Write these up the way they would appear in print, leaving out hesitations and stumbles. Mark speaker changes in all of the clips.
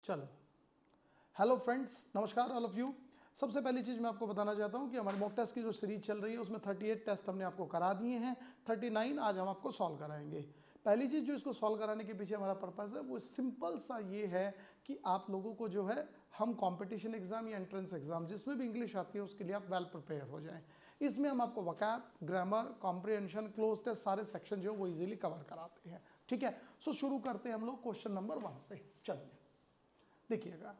Speaker 1: चलो, hello friends, नमस्कार all of you. सबसे पहली चीज़ मैं आपको बताना चाहता हूँ कि हमारे मॉक टेस्ट की जो सीरीज चल रही है उसमें 38 टेस्ट हमने आपको करा दिए हैं, 39 आज हम आपको सॉल्व कराएंगे। पहली चीज़ जो इसको सॉल्व कराने के पीछे हमारा पर्पज़ है वो सिंपल सा ये है कि आप लोगों को जो है हम कंपटीशन एग्जाम या एंट्रेंस एग्जाम जिसमें भी इंग्लिश आती है उसके लिए आप वेल प्रिपेयर हो जाएं। इसमें हम आपको vocab, grammar, comprehension, cloze test सारे सेक्शन जो वो इजीली कवर कराते हैं। ठीक है, सो शुरू करते हैं हम लोग क्वेश्चन नंबर 1 से। चलिए देखिएगा,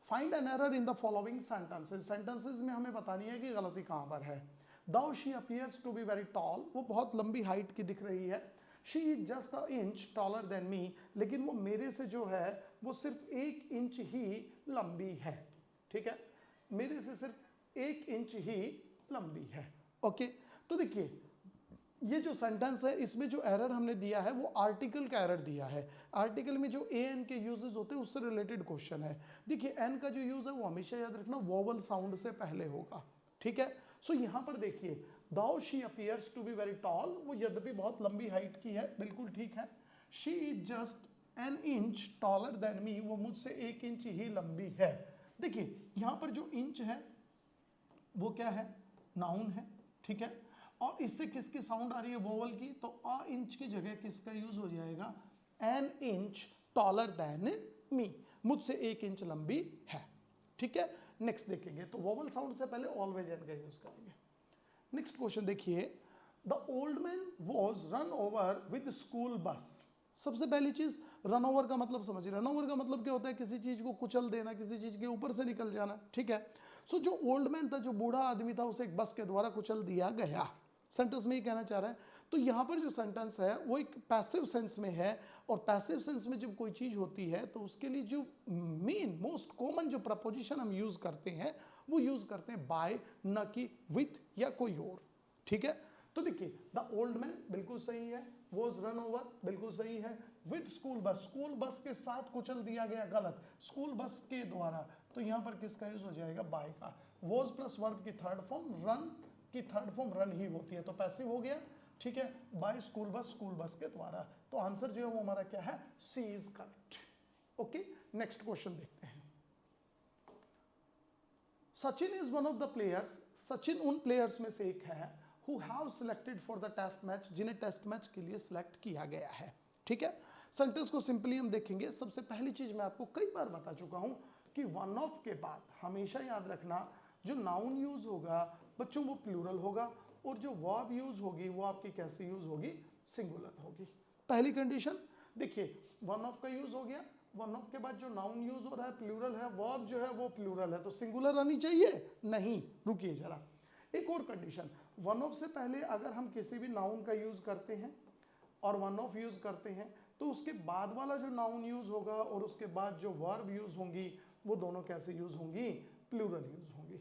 Speaker 1: find an error in the following sentences. Sentences में हमें बतानी है कि गलती कहां पर है। Though she appears to be very tall, वो बहुत लंबी हाइट की दिख रही है। She is just a inch taller than me, लेकिन वो मेरे से जो है वो सिर्फ 1 इंच ही लंबी है। ठीक है, मेरे से सिर्फ 1 इंच ही लंबी है। ओके, तो देखिए ये जो सेंटेंस है इसमें जो एरर हमने दिया है वो आर्टिकल का एरर दिया है। आर्टिकल में जो ए एन के यूजेस होते हैं उससे रिलेटेड क्वेश्चन है। देखिए एन का जो यूज है वो हमेशा याद रखना वोवल साउंड से पहले होगा। ठीक है, सो यहां पर देखिए though she appears to be very tall, वो यद्यपि बहुत लंबी हाइट की है, बिल्कुल ठीक है। She is just an inch taller than मी, वो मुझसे 1 इंच ही लंबी है। देखिए यहां पर जो इंच है वो क्या है, नाउन है। ठीक है, और इससे किसकी साउंड आ रही है, वोवल की, तो अ इंच की जगह किसका यूज हो जाएगा, एन इंच टॉलर देन मी, मुझसे 1 इंच लंबी है। ठीक है, नेक्स्ट देखेंगे तो वोवल साउंड से पहले ऑलवेज एन का यूज करेंगे। नेक्स्ट क्वेश्चन देखिए, the old man was run over with school bus. सबसे पहली चीज रन ओवर का मतलब समझिए। रन ओवर का मतलब क्या होता है, किसी चीज को कुचल देना, किसी चीज के ऊपर से निकल जाना। ठीक है, सो जो ओल्ड मैन था, जो बूढ़ा आदमी था, उसे एक बस के द्वारा कुचल दिया गया। सेंटेंस में ये कहना चाह रहा है। तो यहां पर जो सेंटेंस है वो एक पैसिव सेंस में है, और पैसिव सेंस में जब कोई चीज होती है तो उसके लिए जो मेन मोस्ट कॉमन जो प्रपोजिशन हम यूज करते हैं वो यूज करते हैं बाय, न कि विथ या कोई और। ठीक है, तो देखिए द ओल्ड मैन बिल्कुल सही है, वॉज रन ओवर बिल्कुल सही है, with school bus, school bus के साथ कुचल दिया गया, गलत, स्कूल बस के द्वारा, तो यहां पर किसका यूज हो जाएगा, बाय का। वॉज प्लस वर्ब की थर्ड फॉर्म, रन की थर्ड फॉर्म रन ही होती है, तो पैसिव हो गया। ठीक है, बाय स्कूल बस के द्वारा, तो आंसर जो है वो हमारा क्या है, C is correct. Okay, next question देखते हैं। Sachin is one of the players, Sachin उन प्लेयर्स में से एक है who have selected for the test match, जिन्हें टेस्ट मैच के लिए सिलेक्ट किया गया है। ठीक है, सेंटेंस को सिंपली हम देखेंगे। सबसे पहली चीज मैं आपको कई बार बता चुका हूं कि वन ऑफ के बाद हमेशा याद रखना जो नाउन यूज होगा बच्चों वो प्लूरल होगा, और जो वर्ब यूज होगी वो आपकी कैसे यूज होगी, सिंगुलर होगी। पहली कंडीशन देखिए, वन ऑफ का यूज हो गया, वन ऑफ के बाद जो नाउन यूज हो रहा है प्लूरल है, वर्ब जो है वो प्लूरल है, तो सिंगुलर आनी चाहिए, नहीं, रुकिए जरा। एक और कंडीशन, वन ऑफ से पहले अगर हम किसी भी नाउन का यूज करते हैं और वन ऑफ यूज करते हैं तो उसके बाद वाला जो नाउन यूज होगा और उसके बाद जो वर्ब यूज होंगी वो दोनों कैसे यूज होंगी, प्लूरल यूज होंगी।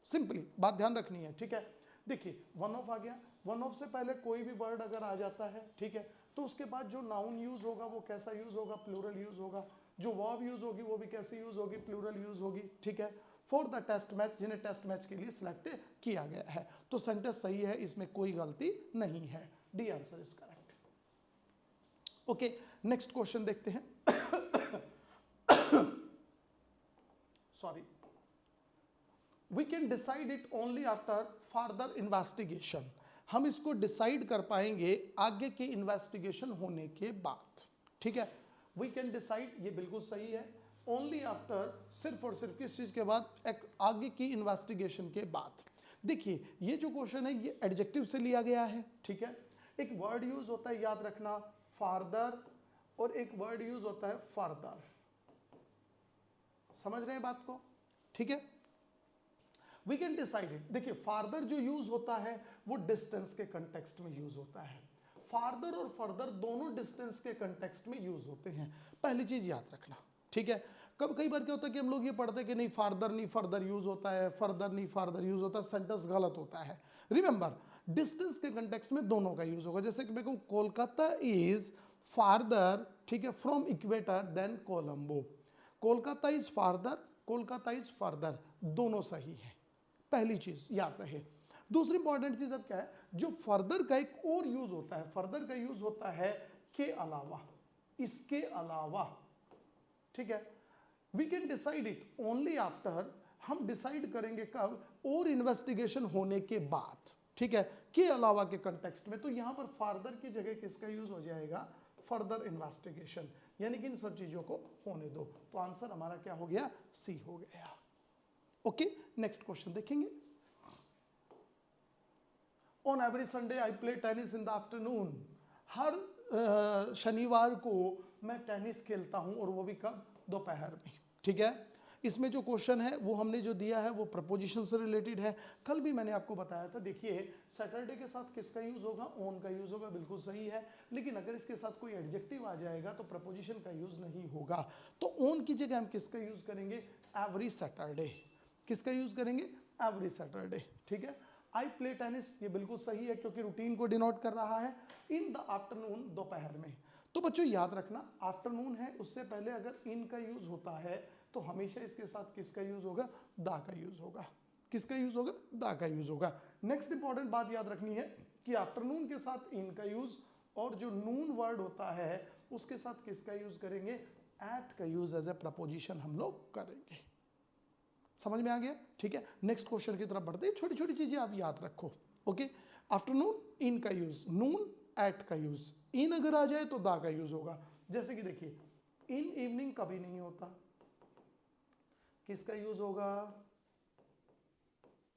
Speaker 1: सिंपली बात ध्यान रखनी है। ठीक है, देखिए वन ऑफ आ गया, वन ऑफ से पहले कोई भी वर्ड अगर आ जाता है, ठीक है, तो उसके बाद जो नाउन यूज होगा वो कैसा यूज होगा, प्लूरल यूज होगा। जो वर्ब यूज होगी वो भी कैसे यूज होगी, प्लूरल यूज होगी। ठीक है, फॉर द टेस्ट मैच, जिन्हें टेस्ट मैच के लिए सिलेक्ट किया गया है, तो सेंटेंस सही है, इसमें कोई गलती नहीं है, D answer is correct. Okay, next question देखते हैं। Sorry, we can decide it only after further investigation, हम इसको डिसाइड कर पाएंगे आगे के इन्वेस्टिगेशन होने के बाद। ठीक है, वी कैन डिसाइड, ये बिल्कुल सही है, ओनली आफ्टर, सिर्फ और सिर्फ किस चीज के बाद, एक आगे की इन्वेस्टिगेशन के बाद। देखिए ये जो क्वेश्चन है ये एडजेक्टिव से लिया गया है। ठीक है, एक वर्ड यूज होता है, याद रखना, फार्दर, और एक वर्ड यूज होता है फर्दर। समझ रहे हैं बात को? ठीक है, वी कैन डिसाइड इट। देखिए फार्दर जो यूज होता है वो डिस्टेंस के कंटेक्स्ट में यूज होता है, फार्दर और फर्दर दोनों डिस्टेंस के कंटेक्स्ट में यूज होते हैं, पहली चीज याद रखना। ठीक है, कई बार क्या होता है कि हम लोग ये पढ़ते हैं कि नहीं फार्दर नहीं फर्दर यूज होता है, फर्दर नहीं फार्दर यूज होता है, सेंटेंस गलत होता है। रिमेंबर, डिस्टेंस के कंटेक्स्ट में दोनों का यूज होगा। जैसे कि मैं कहूं कोलकाता इज फार्दर, ठीक है, from equator than Colombo, Kolkata is farther, Kolkata is further, दोनों सही है, पहली चीज याद रहे। दूसरी इंपॉर्टेंट चीज अब क्या है, जो फर्दर का एक और यूज होता है, फर्दर का यूज होता है के अलावा, इसके अलावा। ठीक है, we can decide it only after, हम डिसाइड करेंगे कब, और इन्वेस्टिगेशन होने के बाद, ठीक है, के अलावा के कंटेक्स्ट में। तो यहां पर फार्दर की जगह किसका यूज हो जाएगा, फर्दर इन्वेस्टिगेशन, यानी कि इन सब चीजों को होने दो। तो आंसर हमारा क्या हो गया, सी हो गया। ओके, नेक्स्ट क्वेश्चन देखेंगे। On every Sunday I play tennis in the afternoon, हर शनिवार को मैं टेनिस खेलता हूं, और वो भी कब, दोपहर में, ठीक है। इसमें जो क्वेश्चन है वो हमने जो दिया है वो प्रपोजिशन से रिलेटेड है। कल भी मैंने आपको बताया था, देखिए सैटरडे के साथ किसका यूज होगा, ऑन का यूज होगा, बिल्कुल सही है। लेकिन अगर इसके साथ कोई एडजेक्टिव आ जाएगा तो प्रपोजिशन का यूज नहीं होगा। तो ऑन की जगह हम किसका यूज करेंगे, एवरी सैटरडे। किसका यूज करेंगे, एवरी सैटरडे, ठीक है। आई प्ले टेनिस, ये बिल्कुल सही है क्योंकि रूटीन को डिनोट कर रहा है। इन द आफ्टरनून, दोपहर में। तो बच्चों याद रखना, आफ्टरनून है, उससे पहले अगर इन का यूज होता है तो हमेशा इसके साथ किसका यूज होगा, दा का यूज होगा। किसका यूज होगा, दा का यूज होगा। नेक्स्ट इंपॉर्टेंट बात याद रखनी है कि आफ्टरनून के साथ इन का यूज, और जो नून वर्ड होता है उसके साथ किसका यूज करेंगे, एट का यूज एज ए प्रपोजिशन हम लोग करेंगे। समझ में आ गया, ठीक है। नेक्स्ट क्वेश्चन की तरफ बढ़ते हैं, छोटी छोटी चीजें आप याद रखो। ओके, आफ्टरनून इन का यूज, नून एट का यूज, इन अगर आ जाए तो दा का यूज होगा। जैसे कि देखिए, इन इवनिंग कभी नहीं होता, किसका यूज होगा,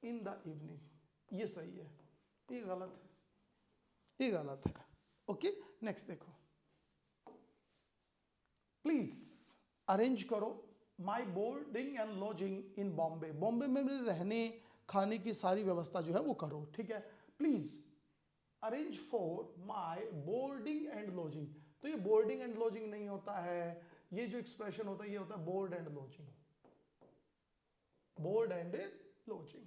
Speaker 1: इन द इवनिंग। ये सही है, ये गलत है, ये गलत है। ओके, नेक्स्ट देखो, प्लीज अरेंज करो माई बोर्डिंग एंड लॉजिंग इन बॉम्बे, बॉम्बे में मेरे रहने खाने की सारी व्यवस्था जो है वो करो, ठीक है। Please arrange for my boarding and lodging, तो ये बोर्डिंग एंड लॉजिंग नहीं होता है, ये जो एक्सप्रेशन होता है ये होता है board and lodging, board and lodging.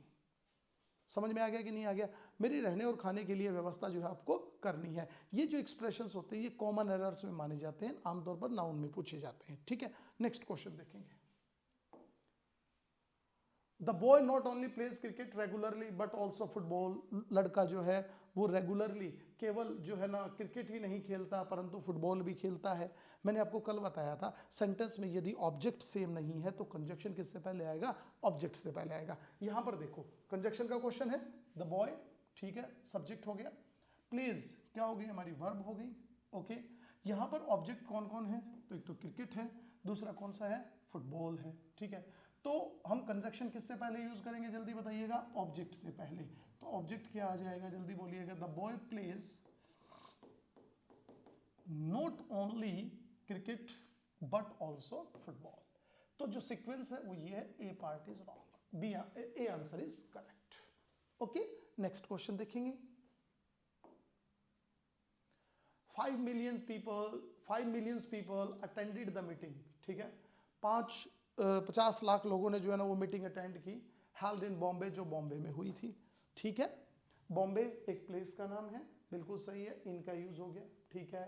Speaker 1: समझ में आ गया कि नहीं आ गया, मेरे रहने और खाने के लिए व्यवस्था जो है आपको करनी है। ये जो एक्सप्रेशंस होते हैं ये कॉमन एरर्स में माने जाते हैं, आमतौर पर नाउन में पूछे जाते हैं, ठीक है। नेक्स्ट क्वेश्चन देखेंगे। The boy not only pledge cricket regularly but also football, लड़का जो है वो रेगुलरली केवल जो है ना क्रिकेट ही नहीं खेलता परंतु फुटबॉल भी खेलता है। मैंने आपको कल बताया था, सेंटेंस में यदि ऑब्जेक्ट सेम नहीं है तो कंजक्शन किससे पहले आएगा, ऑब्जेक्ट से पहले आएगा। यहां पर देखो कंजक्शन का क्वेश्चन है, द बॉय, ठीक है, सब्जेक्ट हो गया, प्लेज क्या हो गई हमारी, वर्ब हो गई। ओके, यहां पर ऑब्जेक्ट कौन कौन है, तो एक तो क्रिकेट है, दूसरा कौन सा है, फुटबॉल है, ठीक है। तो हम कंजक्शन किससे पहले यूज करेंगे, जल्दी बताइएगा, ऑब्जेक्ट से पहले। तो ऑब्जेक्ट क्या आ जाएगा, जल्दी बोलिएगा, the boy plays not only cricket but also football. तो जो सीक्वेंस है वो ये है, A part is wrong, B, a answer is correct. Okay, next question देखेंगे। 5 million people attended the meeting, ठीक है, 50 लाख लोगों ने जो है ना वो मीटिंग अटेंड की, हेल्ड इन बॉम्बे, जो बॉम्बे में हुई थी, ठीक है। बॉम्बे एक प्लेस का नाम है, बिल्कुल सही है, इनका यूज हो गया, ठीक है।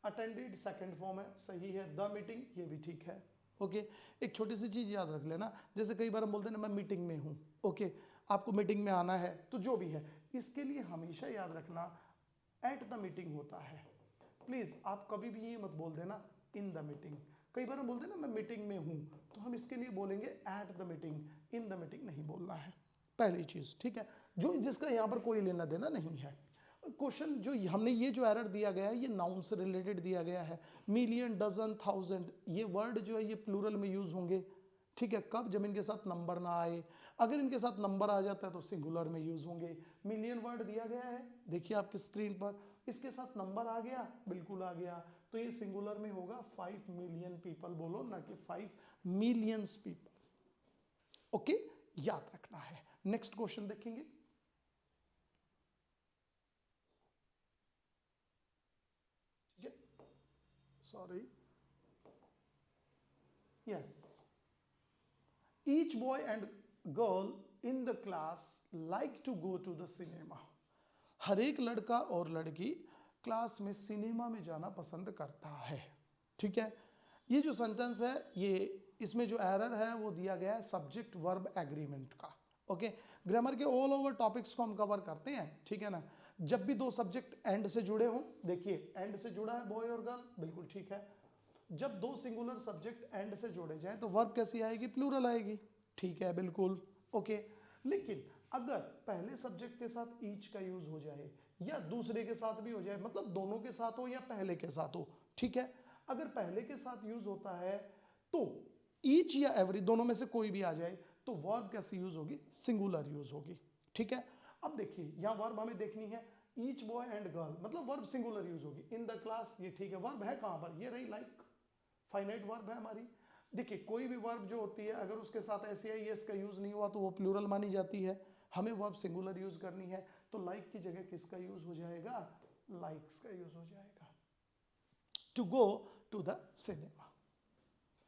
Speaker 1: अटेंडेड सेकंड फॉर्म है, सही है। द मीटिंग, ये भी ठीक है। ओके, एक छोटी सी चीज याद रख लेना, जैसे कई बार हम बोलते हैं ना मैं मीटिंग में हूं, ओके, आपको मीटिंग में आना है, तो जो भी है इसके लिए हमेशा याद रखना एट द मीटिंग होता है। प्लीज आप कभी भी ये मत बोल देना इन द मीटिंग। कई बार हम बोलते हैं ना मैं मीटिंग में हूं, तो हम इसके लिए बोलेंगे at the meeting, in the meeting नहीं बोलना है, पहली चीज, ठीक है, जो जिसका यहां पर कोई लेना देना नहीं है। क्वेश्चन जो हमने ये जो एरर दिया गया है ये नाउन से रिलेटेड दिया गया है, मिलियन, डजन, थाउजेंड, ये वर्ड जो है ये प्लूरल में यूज होंगे, ठीक है, कब, जब इनके साथ नंबर ना आए, अगर इनके साथ नंबर आ जाता है तो सिंगुलर में यूज होंगे। मिलियन वर्ड दिया गया है, देखिए आपकी स्क्रीन पर, इसके साथ नंबर आ गया, बिल्कुल आ गया, तो ये सिंगुलर में होगा 5 मिलियन पीपल बोलो, ना कि 5 मिलियंस पीपल। ओके, याद रखना है। नेक्स्ट क्वेश्चन देखेंगे। ठीक है, sorry, yes, each boy and girl in the class like to go to the cinema, हर एक लड़का और लड़की क्लास में सिनेमा में जाना पसंद करता है, ठीक है। ये जो सेंटेंस है ये, इसमें जो एरर है वो दिया गया है सब्जेक्ट वर्ब एग्रीमेंट का। ओके, ग्रामर के ऑल ओवर टॉपिक्स को हम कवर करते हैं, ठीक है ना। जब भी दो सब्जेक्ट एंड से जुड़े हों, देखिए एंड से जुड़ा है बॉय और गर्ल, बिल्कुल ठीक है, जब दो सिंगुलर सब्जेक्ट एंड से जोड़े जाएं तो वर्ब कैसी आएगी, प्लूरल आएगी, ठीक है बिल्कुल ओके। लेकिन अगर पहले सब्जेक्ट के साथ ईच का यूज हो जाए या दूसरे के साथ भी हो जाए, मतलब दोनों के साथ हो या पहले के साथ हो, ठीक है, अगर पहले के साथ यूज होता है तो ईच या एवरी दोनों में से कोई भी आ जाए तो वर्ब कैसे यूज होगी, सिंगुलर यूज होगी, ठीक है। अब देखिए यहां वर्ब हमें देखनी है, ईच बॉय एंड गर्ल, मतलब वर्ब सिंगुलर यूज होगी। इन द क्लास, ये ठीक है, वर्ब है कहां पर, ये रही लाइक, फाइनाइट वर्ब है हमारी। देखिए कोई भी वर्ब जो होती है अगर उसके साथ ऐसे आई एस का यूज नहीं हुआ तो वो प्लूरल मानी जाती है। हमें वर्ब सिंगुलर यूज करनी है तो लाइक की जगह किसका यूज हो जाएगा, लाइक्स का यूज हो जाएगा। To go to the cinema,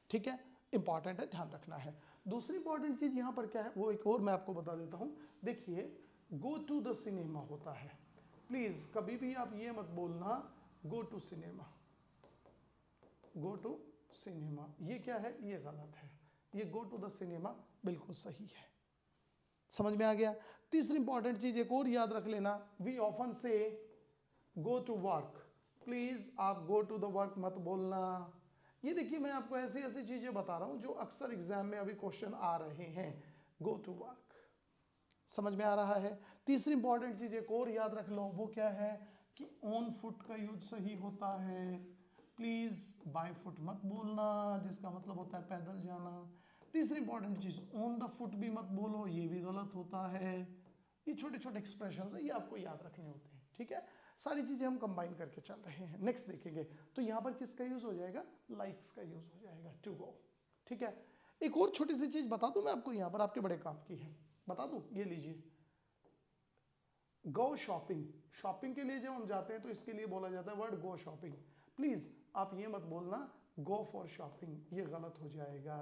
Speaker 1: ठीक है, इंपॉर्टेंट है, ध्यान रखना है। दूसरी इंपॉर्टेंट चीज यहां पर क्या है वो एक और मैं आपको बता देता हूं। देखिए गो टू द सिनेमा होता है, प्लीज कभी भी आप ये मत बोलना go to cinema, go to cinema, ये क्या है, ये गलत है, ये गो टू द सिनेमा बिल्कुल सही है। समझ में आ गया। तीसरी इंपॉर्टेंट चीज एक और याद रख लेना, वी ऑफन से गो टू वर्क, प्लीज आप गो टू द वर्क मत बोलना। ये देखिए मैं आपको ऐसी ऐसी चीजें बता रहा हूं जो अक्सर एग्जाम में अभी क्वेश्चन आ रहे हैं, गो टू वर्क, समझ में आ रहा है। तीसरी इंपॉर्टेंट चीज एक और याद रख लो, वो क्या है कि ऑन फुट का यूज सही होता है, प्लीज बाय फुट मत बोलना जिसका मतलब होता है पैदल जाना। तीसरी इंपॉर्टेंट चीज ऑन द फुट भी मत बोलो, ये भी गलत होता है। ये छोटे छोटे एक्सप्रेशन है, ये आपको याद रखने होते हैं, ठीक है। सारी चीजें हम कंबाइन करके चल रहे हैं। नेक्स्ट देखेंगे तो यहाँ पर किसका यूज हो जाएगा, लाइक्स का यूज हो जाएगा, टू गो, ठीक है। एक और छोटी सी चीज बता दूं मैं आपको, यहाँ पर आपके बड़े काम की है, बता दूं, ये लीजिए, गो शॉपिंग, शॉपिंग के लिए जब हम जाते हैं तो इसके लिए बोला जाता है वर्ड गो शॉपिंग। प्लीज आप ये मत बोलना गो फॉर शॉपिंग, ये गलत हो जाएगा।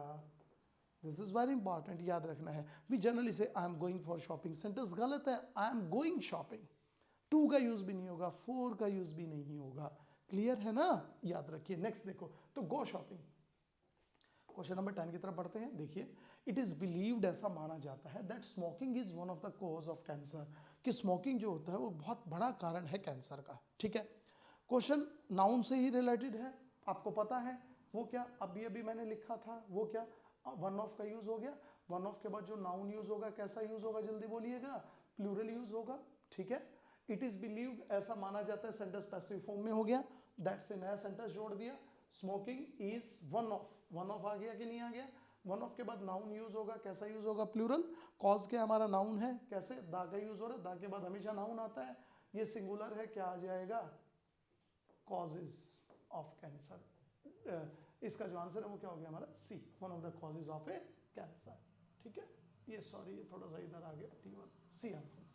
Speaker 1: दिस इज वेरी इंपॉर्टेंट, याद रखना है। We generally say I am going for shopping, sentence गलत है, I am going shopping. To का यूज भी नहीं होगा, फोर का यूज भी नहीं होगा, क्लियर है ना, याद रखिए। नेक्स्ट देखो, तो गो शॉपिंग। क्वेश्चन नंबर 10 की तरफ बढ़ते हैं। देखिए इट इज बिलीव्ड, ऐसा माना जाता है, that smoking is one of the cause of cancer, कि स्मोकिंग जो होता है वो बहुत बड़ा कारण है कैंसर का, ठीक है। क्वेश्चन नाउन से ही रिलेटेड है, आपको पता है वो क्या, अभी अभी मैंने लिखा था वो क्या, वन ऑफ का यूज हो गया। वन ऑफ के बाद जो नाउन यूज होगा कैसा यूज होगा, जल्दी बोलिएगा, प्लूरल यूज होगा, ठीक है। इट इज बिलीव्ड, ऐसा माना जाता है, सेंटेंस पैसिव फॉर्म में हो गया, दैट से नया सेंटेंस जोड़ दिया। Smoking is one of, one of आ गया कि नहीं आ गया। वन ऑफ के बाद नाउन यूज होगा, कैसा यूज होगा, प्लूरल। कॉज क्या हमारा नाउन है, कैसे, दा का यूज हो रहा है, दा के बाद हमेशा नाउन आता है, ये सिंगुलर है, क्या आ जाएगा, कॉजेज ऑफ कैंसर। इसका जो आंसर है वो क्या हो गया हमारा, C, one of the causes of a cancer, ठीक है। ये सॉरी ये थोड़ा सा इधर आ गया, ठीक है, सी आंसर।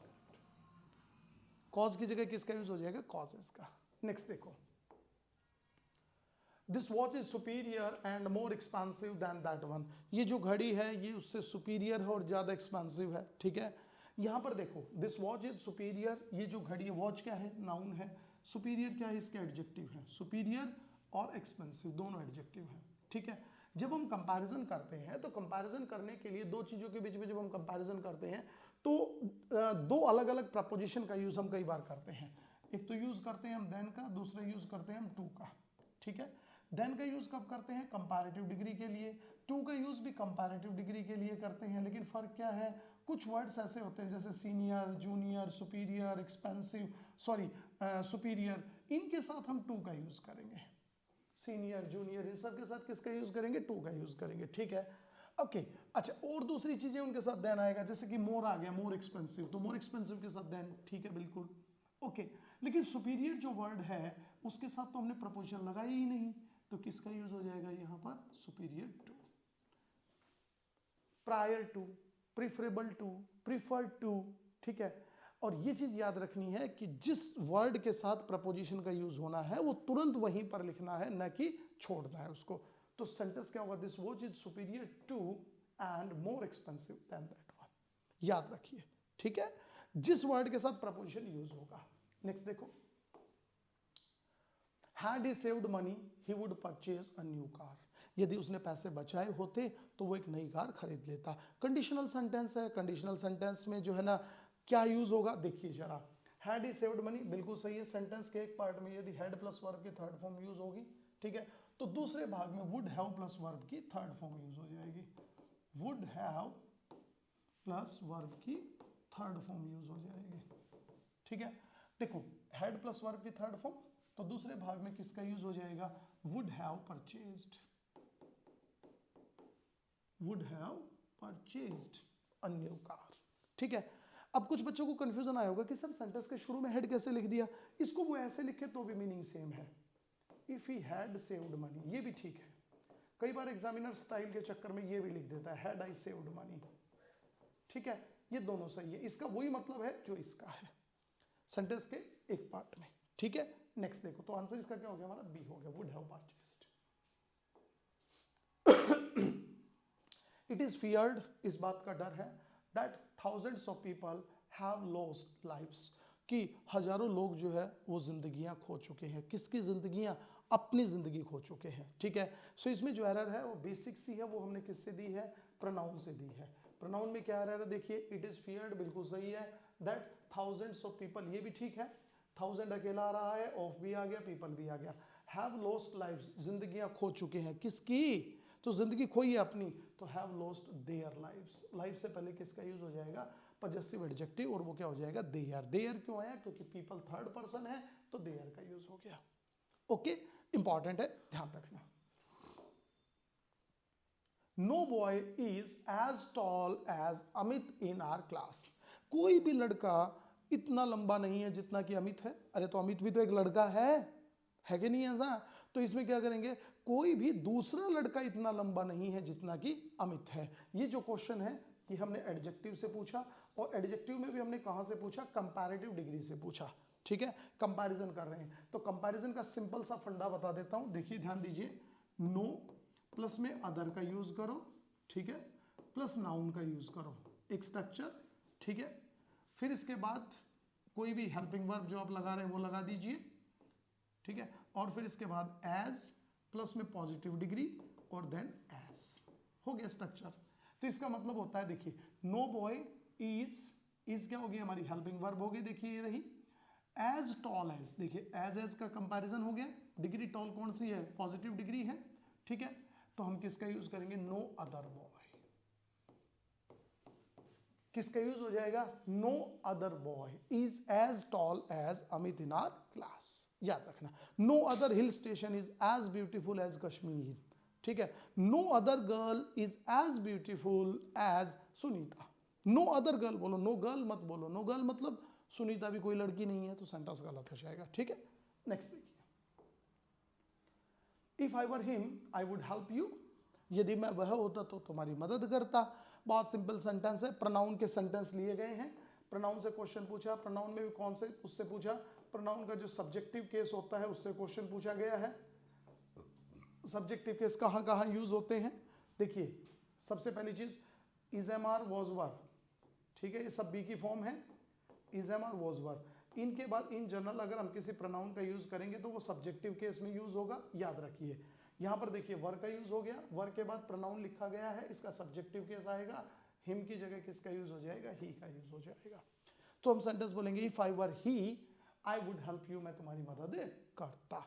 Speaker 1: कॉज की जगह किसका यूज हो जाएगा, कॉजेज का। नेक्स्ट देखो, this watch is superior and more expensive than that one, ये जो घड़ी है ये उससे सुपीरियर है और ज्यादा एक्सपेंसिव है, ठीक है। यहां पर देखो दिस वॉच इज सुपीरियर, ये जो घड़ी है, वॉच क्या है, नाउन है, सुपीरियर क्या है, इसके एडजेक्टिव है, सुपीरियर और एक्सपेंसिव दोनों एडजेक्टिव है, ठीक है। जब हम कंपैरिजन करते हैं तो कंपैरिजन करने के लिए दो चीजों के बीच में जब हम कंपैरिजन करते हैं तो दो अलग अलग प्रपोजिशन का यूज हम कई बार करते हैं। एक तो यूज करते हैं हम देन का, दूसरा यूज करते हैं हम टू का, ठीक है। देन का यूज कब करते हैं, कंपैरेटिव डिग्री के लिए, टू का यूज भी कंपैरेटिव डिग्री के लिए करते हैं। लेकिन फर्क क्या है, कुछ वर्ड्स ऐसे होते हैं जैसे senior, junior, superior, expensive, sorry superior, इनके साथ हम टू का यूज करेंगे। सीनियर, जूनियर, इन सब के साथ किसका यूज करेंगे, टू का यूज करेंगे, ठीक है। ओके अच्छा, और दूसरी चीजें उनके साथ देन आएगा, जैसे कि मोर आ गया, मोर एक्सपेंसिव, तो मोर एक्सपेंसिव के साथ देन, ठीक है बिल्कुल ओके। लेकिन सुपीरियर जो वर्ड है उसके साथ तो हमने प्रपोजिशन लगाया ही नहीं, तो किसका यूज हो जाएगा यहाँ पर, superior to, prior to, preferable to, preferred to, ठीक है। और ये चीज याद रखनी है कि जिस वर्ड के साथ प्रपोजिशन का यूज होना है वो तुरंत वहीं पर लिखना है, न कि छोड़ना है उसको। तो सेंटेंस क्या होगा, this watch is superior to and more expensive than that one, याद रखिए, ठीक है, जिस वर्ड के साथ प्रपोजिशन यूज होगा। नेक्स्ट देखो, had he saved money he would purchase a new car, यदि उसने पैसे बचाए होते तो वो एक नई कार खरीद लेता। कंडीशनल सेंटेंस है, कंडीशनल सेंटेंस में जो है ना क्या यूज होगा, देखिए जरा, had he saved money बिल्कुल सही है, सेंटेंस के एक पार्ट में यदि हेड प्लस वर्ब की थर्ड फॉर्म यूज होगी, ठीक है, तो दूसरे भाग में वुड हैव प्लस वर्ब की थर्ड फॉर्म यूज हो जाएगी, वुड हैव प्लस वर्ब की थर्ड फॉर्म यूज हो जाएगी। ठीक है, देखो हैड प्लस वर्ब की थर्ड फॉर्म, तो दूसरे भाग में किसका यूज हो जाएगा, would have purchased, would have purchased a new car. ठीक है, अब कुछ बच्चों को कंफ्यूजन आया होगा कि सर सेंटेंस के शुरू में हेड कैसे लिख दिया, इसको वो ऐसे लिखे तो भी मीनिंग सेम है, if he had saved money, ये भी ठीक है। कई बार एग्जामिनर स्टाइल के चक्कर में ये भी लिख देता है हैड आई सेव्ड मनी। ठीक है, ये दोनों सही है, इसका वही मतलब है जो इसका है सेंटेंस के एक पार्ट में। ठीक है, नेक्स्ट देखो, तो आंसर इसका क्या हो गया, हमारा बी हो गया, would have purchased. It is feared, इस बात का डर है, that thousands of people have lost lives, कि हजारों लोग जो है वो जिंदगियां खो चुके हैं। किसकी जिंदगियां, अपनी जिंदगी खो चुके हैं। ठीक है, सो इसमें जो एरर है वो बेसिक सी है, वो हमने किससे दी है, प्रोनाउन से दी है। प्रोनाउन में क्या एरर है, देखिए इट इज फियर्ड बिल्कुल सही है, दैट थाउजेंड्स ऑफ पीपल, ये भी ठीक है, थाउजेंड अकेला आ रहा है, ऑफ भी आ गया, पीपल भी आ गया। हैव लॉस्ट लाइव्स, जिंदगियां खो चुके हैं, किसकी, तो जिंदगी खोई है अपनी, तो have lost their lives, life से पहले किसका यूज हो जाएगा, पजेसिव एडजेक्टिव, और वो क्या हो जाएगा, देयर। देयर क्यों आया, क्योंकि पीपल थर्ड पर्सन है, तो देयर का यूज हो गया। ओके, इंपॉर्टेंट है, ध्यान रखना। No boy is as tall as Amit in our class, कोई भी लड़का इतना लंबा नहीं है जितना कि अमित है। अरे तो अमित भी तो एक लड़का है कि नहीं ऐसा, तो इसमें क्या करेंगे, कोई भी दूसरा लड़का इतना लंबा नहीं है जितना कि अमित है। ये जो क्वेश्चन है कि हमने एडजेक्टिव से पूछा, और एडजेक्टिव में भी हमने कहां से पूछा, कंपैरेटिव डिग्री से पूछा। ठीक है, कंपैरिजन कर रहे हैं, तो कंपैरिजन का सिंपल सा फंडा बता देता हूं, देखिए ध्यान दीजिए। नो प्लस में अदर का यूज करो, ठीक है, प्लस नाउन का यूज करो, एक स्ट्रक्चर। ठीक है, फिर इसके बाद कोई भी हेल्पिंग वर्ब जो आप लगा रहे हैं वो लगा दीजिए। ठीक है, और फिर इसके बाद एज प्लस में पॉजिटिव डिग्री, और देन एज, हो गया स्ट्रक्चर। तो इसका मतलब होता है, देखिए नो बॉय इज क्या हो गई, हमारी हेल्पिंग वर्ब हो गई, देखिए ये रही। एज टॉल एज, देखिए एज का कंपैरिजन हो गया, डिग्री टॉल कौन सी है, पॉजिटिव डिग्री है। ठीक है, तो हम किसका यूज करेंगे, नो अदर बॉय, किसका यूज हो जाएगा, no other boy is as tall as Amit in our class. याद रखना, no other hill station is as beautiful as Kashmir. ठीक है, no other girl is as beautiful as Sunita. No other girl बोलो, no girl मत बोलो, no girl मतलब सुनीता भी कोई लड़की नहीं है, तो सेंटेंस गलत हो जाएगा। ठीक है, नेक्स्ट देखिए, if I were him I would help you, यदि मैं वह होता तो तुम्हारी मदद करता। बहुत सिंपल सेंटेंस है, प्रोनाउन के सेंटेंस लिए गए हैं, प्रोनाउन से क्वेश्चन पूछा, प्रोनाउन में भी कौन से उससे पूछा, प्रोनाउन का जो सब्जेक्टिव केस होता है उससे क्वेश्चन पूछा गया है। सब्जेक्टिव केस कहाँ कहाँ यूज होते हैं, देखिए सबसे पहली चीज is am are was were, ठीक है, ये सब बी की फॉर्म है, is am are was were. इनके बाद इन जनरल अगर हम किसी प्रोनाउन का यूज करेंगे तो वो सब्जेक्टिव केस में यूज होगा, याद रखिए। यहां पर देखिए वर का यूज हो गया, वर के बाद प्रोनाउन लिखा गया है, इसका सब्जेक्टिव केस आएगा, हिम की जगह किसका यूज हो जाएगा, ही का यूज हो जाएगा। तो हम सेंटेंस बोलेंगे if I were he I would help you, मैं तुम्हारी मदद करता।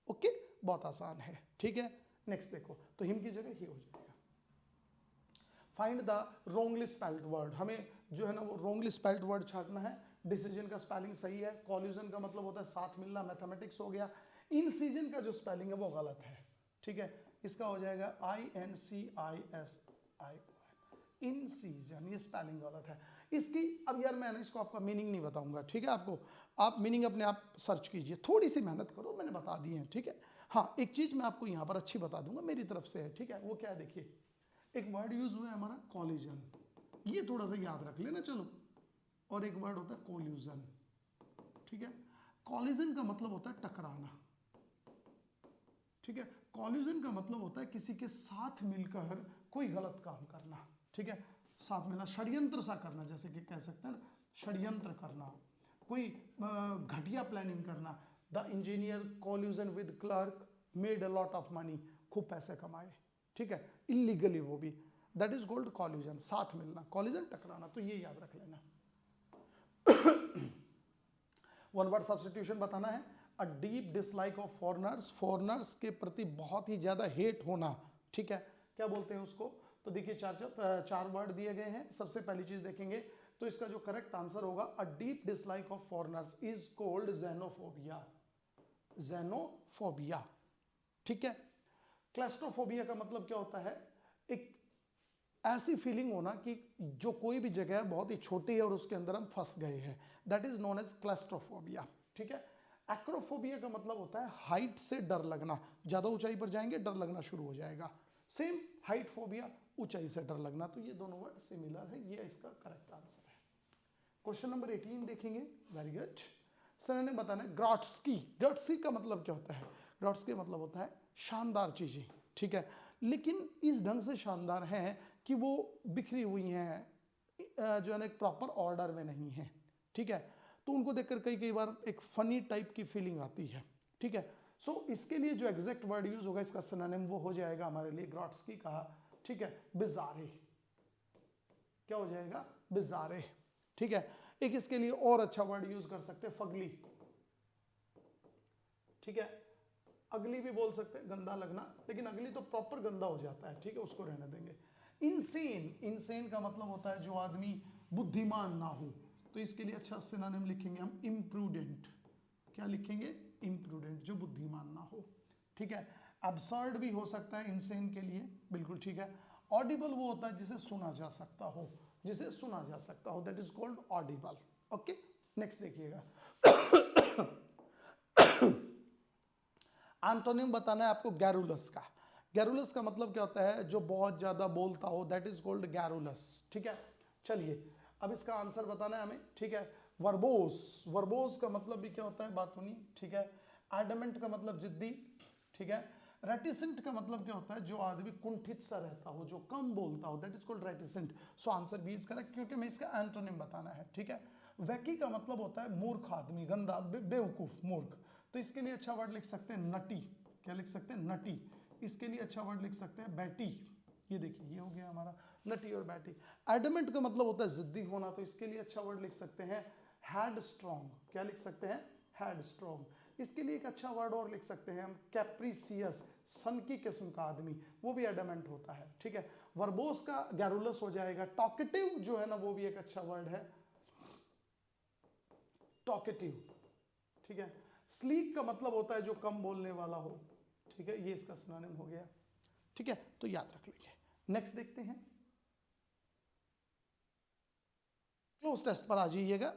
Speaker 1: ओके, बहुत आसान है। ठीक है, नेक्स्ट देखो, तो हिम की जगह ही हो जाएगा। Find the Rongli spelled word, हमें जो है ना वो रोंगली स्पेल्ड वर्ड छांटना है। डिसीजन का स्पेलिंग सही है, कॉल्यूजन का मतलब होता है साथ मिलना, मैथमेटिक्स हो गया। इन सीजन का जो स्पेलिंग है वो गलत है। ठीक है, इसका हो जाएगा INCISI, इन सीजन, ये स्पेलिंग गलत है इसकी। अब यार मैं इसको आपका मीनिंग नहीं बताऊंगा, ठीक है, आपको आप मीनिंग अपने आप सर्च कीजिए, थोड़ी सी मेहनत करो, मैंने बता दी है। ठीक है, हाँ एक चीज मैं आपको यहाँ पर अच्छी बता दूंगा मेरी तरफ से है। ठीक है, वो क्या है, देखिए एक वर्ड यूज हुआ है हमारा कॉलिजन, ये थोड़ा सा याद रख लेना चलो, और एक वर्ड होता है कोल्यूजन। ठीक है, कॉलिजन का मतलब होता है टकराना, ठीक है, कॉल्यूजन का मतलब होता है किसी के साथ मिलकर कोई गलत काम करना। ठीक है, साथ मिलना, षड्यंत्र सा करना, जैसे कि कह सकते हैं षड्यंत्र करना, कोई घटिया प्लानिंग करना। The engineer collusion with clerk made a lot of money, खूब पैसे कमाए। ठीक है, इलीगली वो भी, दैट इज कॉल्ड कॉल्यूजन, साथ मिलना, कॉल्यूजन टकराना, तो ये याद रख लेना। वन वर्ड सब्स्टिट्यूशन बताना है, a deep dislike of foreigners, foreigners के प्रति बहुत ही ज्यादा हेट होना, ठीक है, क्या बोलते हैं उसको। तो देखिए चार वर्ड दिए गए हैं। सबसे पहली चीज देखेंगे तो इसका जो करेक्ट आंसर होगा, a deep dislike of foreigners is called xenophobia, xenophobia, ठीक है। क्लैस्ट्रोफोबिया का मतलब क्या होता है, एक ऐसी फीलिंग होना कि जो कोई भी जगह बहुत ही छोटी है और उसके अंदर हम फंस गए हैं, दैट इज नोन एज क्लैस्ट्रोफोबिया, ठीक है। एक्रोफोबिया का मतलब होता है हाइट से डर लगना, ज्यादा ऊंचाई पर जाएंगे डर लगना शुरू हो जाएगा। सेम हाइट फोबिया, ऊंचाई से डर लगना, तो ये दोनों वर्ड सिमिलर है, ये इसका करेक्ट आंसर है। क्वेश्चन नंबर 18 देखेंगे, वेरी गुड। सर ने बताना है ग्रॉट्स्की, ग्रॉट्स्की का मतलब क्या होता है, ग्रॉट्स्की मतलब होता है शानदार चीजें, ठीक है, लेकिन इस ढंग से शानदार हैं कि वो बिखरी हुई हैं, जो है ना एक प्रॉपर ऑर्डर में नहीं है, ठीक है। तो उनको देखकर कई कई बार एक फनी टाइप की फीलिंग आती है, ठीक है। सो इसके लिए जो एग्जैक्ट वर्ड यूज होगा इसका सिनोनिम वो हो जाएगा हमारे लिए ग्रॉट्स्की का, ठीक है, बिजारे, क्या हो जाएगा, बिजारे, ठीक है। एक इसके लिए और अच्छा वर्ड यूज कर सकते हैं, फगली, ठीक है, अगली भी बोल सकते हैं, गंदा लगना, लेकिन अगली तो प्रॉपर गंदा हो जाता है, ठीक है, उसको रहने देंगे। इनसेन, इनसेन का मतलब होता है जो आदमी बुद्धिमान ना हो, तो इसके लिए अच्छा सिनोनिम लिखेंगे हम, इम्प्रूडेंट, क्या लिखेंगे, इम्प्रूडेंट, जो बुद्धिमान ना हो, ठीक है। एब्सर्ड भी हो सकता है इनसेन के लिए, बिल्कुल ठीक है। ऑडिबल वो होता है जिसे सुना जा सकता हो, जिसे सुना जा सकता हो, that is called Audible, okay. Next देखिएगा, एंटोनिम बताना है आपको गैरुलस का। गैरुलस का मतलब क्या होता है, जो बहुत ज्यादा बोलता हो, दैट इज कॉल्ड गैरुलस, ठीक है। चलिए अब इसका आंसर बताना है हमें, ठीक है। वर्बोस, वर्बोस का मतलब भी क्या होता है, बात सुनिए, ठीक है। एडमेंट का मतलब जिद्दी, ठीक है। रेटिसेंट का मतलब क्या होता है, जो आदमी कुंठित सा रहता हो, जो कम बोलता हो, that is called reticent. So answer B is correct, क्योंकि मैं इसका एंटोनिम बताना है, ठीक है। वैकी का मतलब होता है मूर्ख आदमी, गंदा, बेवकूफ, मूर्ख, तो इसके लिए अच्छा वर्ड लिख सकते हैं नटी, क्या लिख सकते हैं, नटी। इसके लिए अच्छा वर्ड लिख सकते हैं बैटी, ये देखिए ये हो गया हमारा नटी और बैटी। एडमेंट का मतलब होता है जिद्दी होना, तो इसके लिए अच्छा वर्ड लिख सकते हैं हैड स्ट्रॉन्ग, क्या लिख सकते हैं, हैड स्ट्रॉन्ग। इसके लिए एक अच्छा वर्ड और लिख सकते हैं हम, कैप्रिसियस, सन की किस्म का आदमी, वो भी एडमेंट होता है, ठीक है। वर्बोस का गैरुलस हो जाएगा। टॉकेटिव जो है ना वो भी एक अच्छा वर्ड है, टॉकेटिव, ठीक है। स्लीक का मतलब होता है जो कम बोलने वाला हो, ठीक है, ये इसका सिनोनिम हो गया, ठीक है, तो याद रख लेंगे। नेक्स्ट देखते हैं, क्लोज टेस्ट पर आ जाइएगा।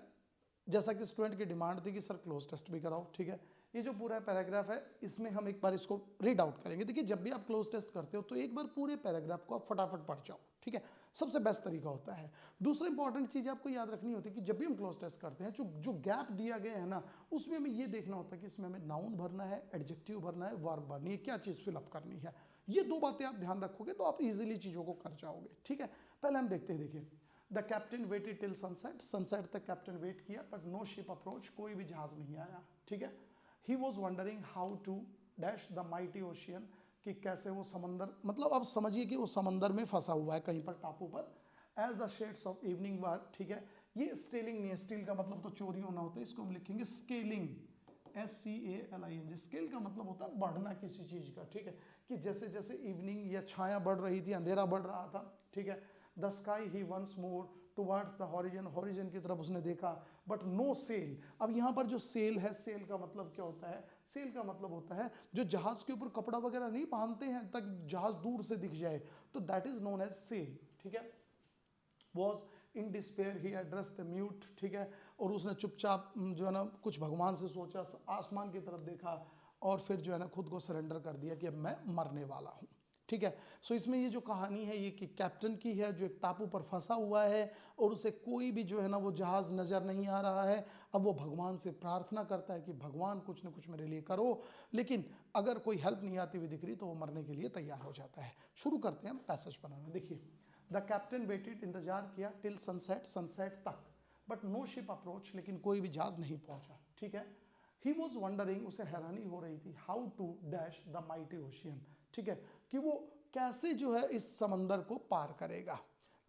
Speaker 1: जैसा कि स्टूडेंट की डिमांड थी कि सर क्लोज टेस्ट भी कराओ, ठीक है। ये जो पूरा पैराग्राफ है इसमें हम एक बार इसको रीड आउट करेंगे। देखिए जब भी आप क्लोज टेस्ट करते हो तो एक बार पूरे पैराग्राफ को आप फटाफट पढ़ जाओ, ठीक है, सबसे बेस्ट तरीका होता है। दूसरा इंपॉर्टेंट चीज़ आपको याद रखनी होती है कि जब भी हम क्लोज टेस्ट करते हैं, जो गैप दिया गया है ना, उसमें हमें ये देखना होता है कि इसमें हमें नाउन भरना है, एडजेक्टिव भरना है, वर्ब भरनी है, क्या चीज़ फिलअप करनी है। ये दो बातें आप ध्यान रखोगे तो आप इजीली चीज़ों को कर जाओगे, ठीक है। पहले हम देखते हैं, देखिए the captain waited till sunset, sunset तक कैप्टन वेट किया बट नो शिप अप्रोच, कोई भी जहाज नहीं आया, ठीक है। He was wondering how to dash the mighty ocean, कि कैसे वो समंदर, मतलब आप समझिए कि वो समंदर में फंसा हुआ है कहीं पर टापू पर। As the shades of evening were, ठीक है, ये स्टेलिंग नहीं है, स्टील का मतलब तो चोरी होना होता है, इसको हम लिखेंगे स्केलिंग, SCALING। स्केल का मतलब होता है बढ़ना किसी चीज का, ठीक है, कि जैसे जैसे इवनिंग या छाया बढ़ रही थी, अंधेरा बढ़ रहा था, ठीक है। The sky he once more towards the horizon, horizon की तरफ उसने देखा, बट नो सेल। अब यहाँ पर जो सेल है, सेल का मतलब क्या होता है, सेल का मतलब होता है जो जहाज के ऊपर कपड़ा वगैरह नहीं बांधते हैं तक जहाज दूर से दिख जाए, तो that is known as sail, ठीक है। Was in despair he address the mute, ठीक है, और उसने चुपचाप जो है ना कुछ भगवान से सोचा, आसमान की तरफ देखा और फिर जो है ना खुद को सरेंडर कर दिया कि अब मैं मरने वाला हूँ, ठीक है। सो इसमें ये जो कहानी है ये कि कैप्टन की है जो एक टापू पर फंसा हुआ है और उसे कोई भी जो है ना वो जहाज नज़र नहीं आ रहा है। अब वो भगवान से प्रार्थना करता है कि भगवान कुछ ना कुछ मेरे लिए करो, लेकिन अगर कोई हेल्प नहीं आती हुई दिख रही तो वो मरने के लिए तैयार हो जाता है। शुरू करते हैं हम पैसेज बनाना। देखिए द कैप्टन वेटेड, इंतजार किया, टिल सनसेट, सनसेट तक, बट नो शिप अप्रोच, लेकिन कोई भी जहाज नहीं पहुंचा, ठीक है। ही वॉज वंडरिंग, उसे हैरानी हो रही थी, how to dash the mighty ocean, ठीक है, कि वो कैसे जो है इस समंदर को पार करेगा।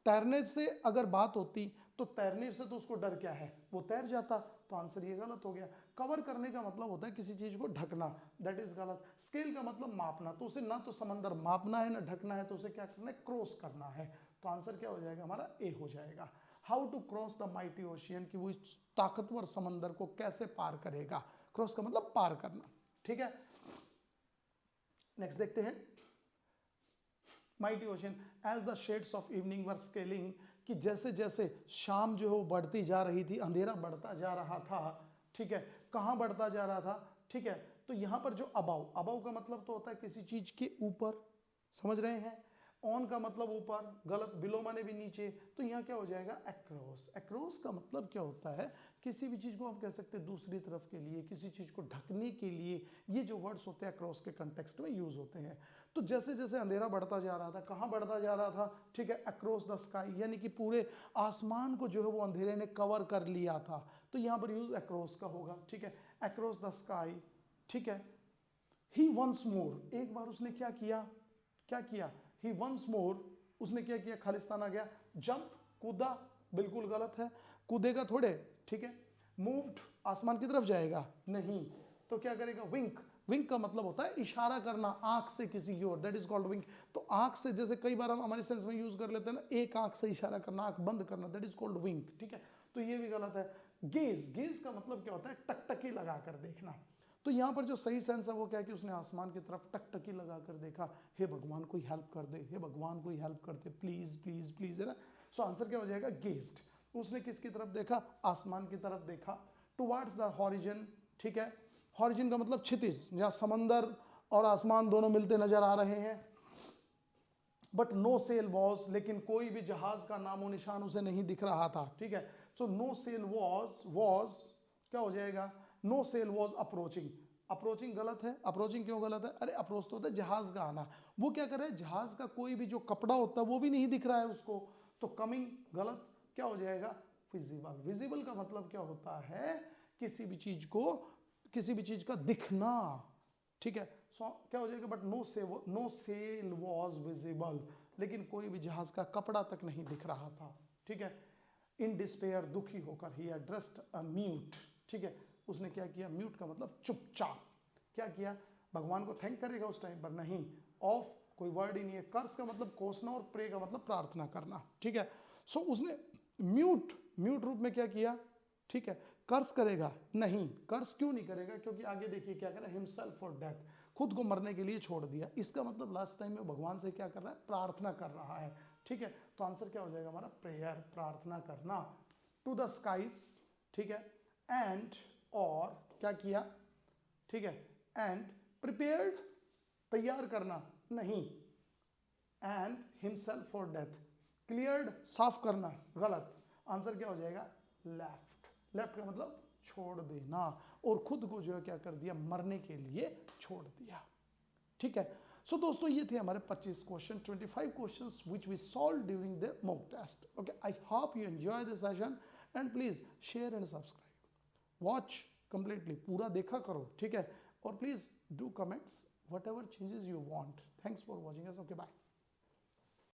Speaker 1: तैरने से अगर बात होती तो तैरने से तो उसको डर क्या है, वो तैर जाता, तो आंसर ये गलत हो गया। कवर करने का मतलब होता है किसी चीज को ढकना, दैट इज गलत। स्केल का मतलब मापना, तो उसे ना तो समंदर मापना है ना ढकना है, तो उसे क्या करना है, क्रॉस करना है। तो आंसर क्या हो जाएगा हमारा, ए हो जाएगा। How to cross the mighty ocean, कि वो इस ताकतवर समंदर को कैसे पार करेगा। क्रॉस का मतलब पार करना, ठीक है। नेक्स्ट देखते हैं, mighty ocean as the shades of evening were scaling, कि जैसे जैसे शाम जो है वो बढ़ती जा रही थी, अंधेरा बढ़ता जा रहा था, ठीक है। कहाँ बढ़ता जा रहा था, ठीक है। तो यहाँ पर जो अबाव, अबाव का मतलब तो होता है किसी चीज के ऊपर, समझ रहे हैं। ऑन का मतलब ऊपर, गलत, बिलो माने भी नीचे। तो यहाँ क्या हो जाएगा, अक्रॉस। अक्रॉस का मतलब क्या होता है, किसी भी चीज को हम कह सकते हैं दूसरी तरफ के लिए, किसी चीज को ढकने के लिए, ये जो वर्ड्स होते हैं अक्रॉस के कंटेक्स्ट में यूज होते हैं। तो जैसे जैसे अंधेरा बढ़ता जा रहा था, कहाँ बढ़ता जा रहा था, ठीक है, अक्रॉस द स्काई, यानी कि पूरे आसमान को जो है वो अंधेरे ने कवर कर लिया था। तो यहाँ पर यूज अक्रॉस का होगा, ठीक है, अक्रॉस द स्काई, ठीक है। ही वंस मोर, एक बार उसने क्या किया, क्या किया, ही वंस मोर, उसने क्या किया, खालिस्तान आ गया। जंप, कूदा, बिल्कुल गलत है, कूदेगा थोड़े, ठीक है। मूव्ड, आसमान की तरफ जाएगा, नहीं। तो क्या करेगा, विंक। विंक का मतलब होता है इशारा करना आंख से किसी की ओर, दैट इज कॉल्ड विंक। तो आंख से, जैसे कई बार हम हमारे सेंस में यूज कर लेते हैं ना, एक आंख से इशारा करना, आंख बंद करना, दैट इज कॉल्ड विंक, ठीक है। तो ये भी गलत है। गेज, गेज का मतलब क्या होता है, टकटकी लगाकर देखना। तो यहाँ पर जो सही सेंस है वो क्या है कि उसने आसमान की तरफ टकटकी लगाकर देखा, हे भगवान कोई हेल्प कर दे, हे भगवान कोई हेल्प कर दे, प्लीज प्लीज प्लीज, है ना। सो आंसर क्या हो जाएगा, गेज्ड। उसने किसकी तरफ देखा, आसमान की तरफ देखा। टुवार्ड्स द हॉरिजन, ठीक है। हॉरिजन का मतलब क्षितिज, जहाँ समंदर और आसमान दोनों मिलते नजर आ रहे हैं। बट नो सेल वॉज, लेकिन कोई भी जहाज का नामो निशान उसे नहीं दिख रहा था, ठीक है। सो नो सेल वॉज क्या हो जाएगा, no sail was approaching. Approaching गलत है, अप्रोचिंग क्यों गलत है, अरे अप्रोच तो होता है जहाज का आना, वो क्या कर रहा है, जहाज का कोई भी जो कपड़ा होता है वो भी नहीं दिख रहा है उसको। तो कमिंग गलत, क्या हो जाएगा, विजिबल। विजिबल का मतलब क्या होता है, किसी भी चीज को, किसी भी चीज का दिखना, ठीक है। सो क्या हो जाएगा, but no sail was visible, लेकिन कोई भी जहाज का कपड़ा तक नहीं दिख रहा था, ठीक है। इन डिस्पेयर, दुखी होकर, ही एड्रेस्ड अ म्यूट, ठीक है। उसने क्या किया, म्यूट का मतलब चुपचाप, क्या किया, भगवान को थैंक करेगा उस टाइम पर, नहीं। ऑफ कोई वर्ड ही नहीं है। कर्स का मतलब कोसना और प्रे का मतलब प्रार्थना करना, ठीक है। सो उसने म्यूट, म्यूट रूप में क्या किया, ठीक है। कर्स करेगा, नहीं। कर्स क्यों नहीं करेगा, क्योंकि आगे देखिए क्या करें, हिमसेल्फ फॉर डेथ, खुद को मरने के लिए छोड़ दिया। इसका मतलब लास्ट टाइम में भगवान से क्या कर रहा है, प्रार्थना कर रहा है, ठीक है। तो आंसर क्या हो जाएगा हमारा, प्रेयर, प्रार्थना करना। टू द स्काइज, ठीक है। एंड, और क्या किया, ठीक है। एंड प्रिपेयर्ड, तैयार करना, नहीं। And himself for death, cleared, साफ करना, गलत। आंसर क्या हो जाएगा, लेफ्ट। लेफ्ट का मतलब छोड़ देना, और खुद को जो है क्या कर दिया, मरने के लिए छोड़ दिया, ठीक है। सो दोस्तों ये थे हमारे 25 question, 25 questions which we solve during the mock test. Okay, I hope you enjoy this session and please share and subscribe. Watch completely, पूरा देखा करो, ठीक है। और please do comments whatever changes you want. Thanks for watching us, okay bye.